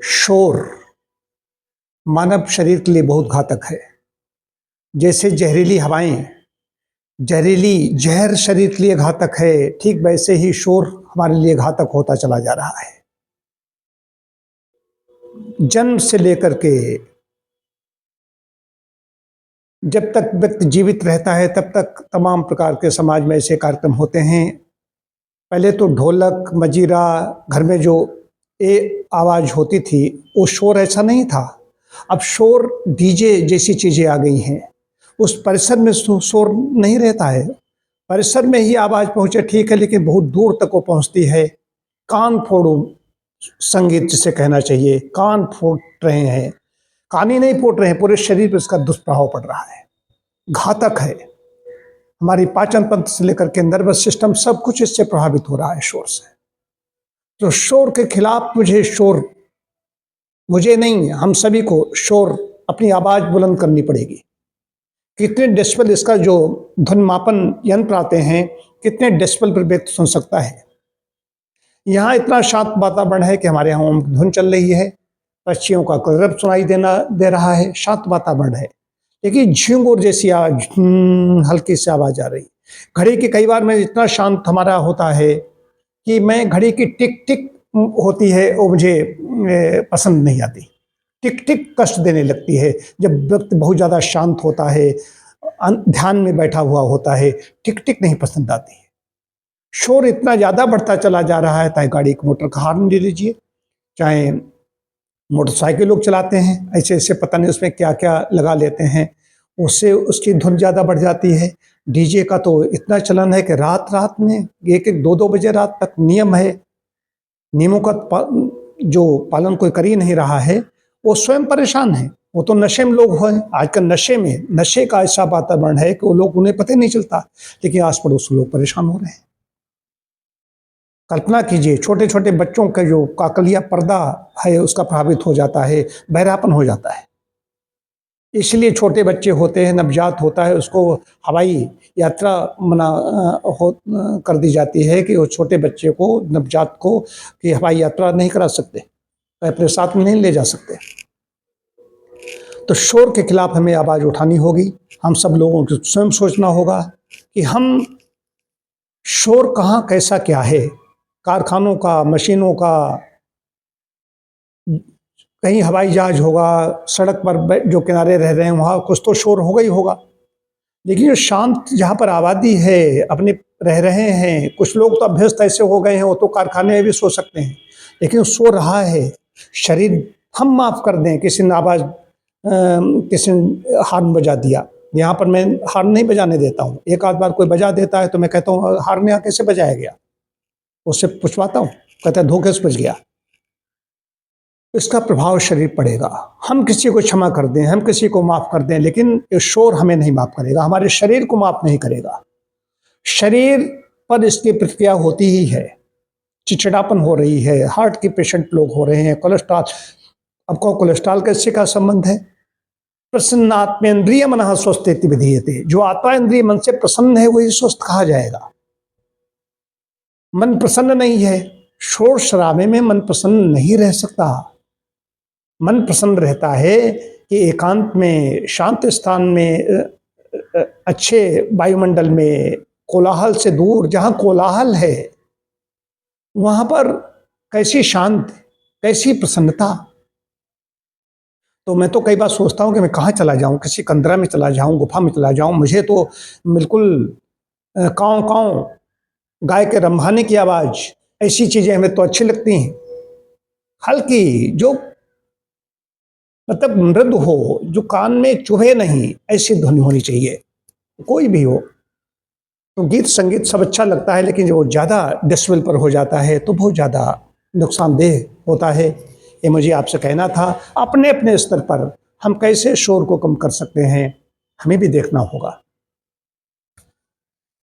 शोर मानव शरीर के लिए बहुत घातक है। जैसे जहरीली हवाएं, जहरीली जहर शरीर के लिए घातक है, ठीक वैसे ही शोर हमारे लिए घातक होता चला जा रहा है। जन्म से लेकर के जब तक व्यक्ति जीवित रहता है तब तक तमाम प्रकार के समाज में ऐसे कार्यक्रम होते हैं। पहले तो ढोलक, मजीरा, घर में जो आवाज़ होती थी वो शोर ऐसा नहीं था। अब शोर डीजे जैसी चीज़ें आ गई हैं। उस परिसर में शोर नहीं रहता है, परिसर में ही आवाज़ पहुँचे ठीक है, लेकिन बहुत दूर तक वो पहुँचती है। कान फोड़ो संगीत जिसे कहना चाहिए, कान फोड़ रहे हैं, कान ही नहीं फोड़ रहे हैं, पूरे शरीर पर इसका दुष्प्रभाव पड़ रहा है, घातक है। हमारी पाचन तंत्र से लेकर के नर्वस सिस्टम सब कुछ इससे प्रभावित हो रहा है शोर से। तो शोर के खिलाफ मुझे नहीं, हम सभी को शोर अपनी आवाज़ बुलंद करनी पड़ेगी। कितने डेसिबल इसका जो ध्वनि मापन यंत्र आते हैं, कितने डेसिबल पर व्यक्ति सुन सकता है। यहाँ इतना शांत वातावरण है कि हमारे यहाँ धुन चल रही है, पक्षियों का कलरव सुनाई दे रहा है, शांत वातावरण है, लेकिन झिंगुर जैसी आवाज, हल्की सी आवाज आ रही। घड़ी की कई बार में इतना शांत हमारा होता है कि मैं घड़ी की टिक टिक होती है वो मुझे पसंद नहीं आती। टिक टिक कष्ट देने लगती है। जब व्यक्ति बहुत ज़्यादा शांत होता है, ध्यान में बैठा हुआ होता है, टिक टिक नहीं पसंद आती है। शोर इतना ज़्यादा बढ़ता चला जा रहा है, चाहे गाड़ी की मोटर का हॉर्न ले लीजिए, चाहे मोटरसाइकिल लोग चलाते हैं, ऐसे ऐसे पता नहीं उसमें क्या क्या लगा लेते हैं, उससे उसकी धुन ज़्यादा बढ़ जाती है। डीजे का तो इतना चलन है कि रात रात में 1-1, 2-2 बजे रात तक नियम है। नियमों का जो पालन कोई कर ही नहीं रहा है, वो स्वयं परेशान है। वो तो नशे में लोग हैं आजकल, नशे का ऐसा वातावरण है कि वो लोग, उन्हें पता ही नहीं चलता, लेकिन आस पड़ोस लोग परेशान हो रहे हैं। कल्पना कीजिए, छोटे छोटे बच्चों का जो काकलिया पर्दा है उसका प्रभावित हो जाता है, बहरापन हो जाता है। इसलिए छोटे बच्चे होते हैं, नवजात होता है, उसको हवाई यात्रा मना कर दी जाती है कि वो छोटे बच्चे को, नवजात को, कि हवाई यात्रा नहीं करा सकते, अपने साथ में नहीं ले जा सकते। तो शोर के खिलाफ हमें आवाज़ उठानी होगी। हम सब लोगों को स्वयं सोचना होगा कि हम शोर कहाँ कैसा क्या है। कारखानों का, मशीनों का, कहीं हवाई जहाज होगा, सड़क पर जो किनारे रह रहे हैं वहाँ कुछ तो शोर होगा ही होगा, लेकिन जो शांत जहाँ पर आबादी है, अपने रह रहे हैं, कुछ लोग तो अभ्यस्त ऐसे हो गए हैं, वो तो कारखाने में भी सो सकते हैं, लेकिन सो रहा है शरीर। हम माफ़ कर दें, किसी ने आवाज़, किसी ने हार्न बजा दिया, यहाँ पर मैं हार्न नहीं बजाने देता हूँ। एक आध बार कोई बजा देता है तो मैं कहता हूँ हार्न यहाँ कैसे बजाया गया, उससे पूछवाता हूँ, कहता है धोखे से बज गया। इसका प्रभाव शरीर पड़ेगा। हम किसी को क्षमा कर दें, हम किसी को माफ़ कर दें, लेकिन ये शोर हमें नहीं माफ़ करेगा, हमारे शरीर को माफ़ नहीं करेगा। शरीर पर इसकी प्रतिक्रिया होती ही है, चिड़चिड़ापन हो रही है, हार्ट के पेशेंट लोग हो रहे हैं, कोलेस्ट्रॉल। अब को कोलेस्ट्रॉल का इससे क्या संबंध है? प्रसन्नात्मेन्द्रिय मनः स्वस्थेति विधीयते। जो आत्मा इंद्रिय मन से प्रसन्न है वही स्वस्थ कहा जाएगा। मन प्रसन्न नहीं है, शोर शराबे में मन प्रसन्न नहीं रह सकता। मन प्रसन्न रहता है कि एकांत में, शांत स्थान में, अच्छे वायुमंडल में, कोलाहल से दूर। जहाँ कोलाहल है वहाँ पर कैसी शांति, कैसी प्रसन्नता। तो मैं तो कई बार सोचता हूँ कि मैं कहाँ चला जाऊँ, किसी कंदरा में चला जाऊँ, गुफा में चला जाऊँ। मुझे तो बिल्कुल काँव काँव, गाय के रंभाने की आवाज़, ऐसी चीज़ें हमें तो अच्छी लगती हैं। हल्की, जो मतलब मृदु हो, जो कान में चुभे नहीं, ऐसी ध्वनि होनी चाहिए, कोई भी हो। तो गीत संगीत सब अच्छा लगता है, लेकिन जब वो ज़्यादा डेसिबल पर हो जाता है तो बहुत ज़्यादा नुकसानदेह होता है। ये मुझे आपसे कहना था। अपने अपने स्तर पर हम कैसे शोर को कम कर सकते हैं, हमें भी देखना होगा।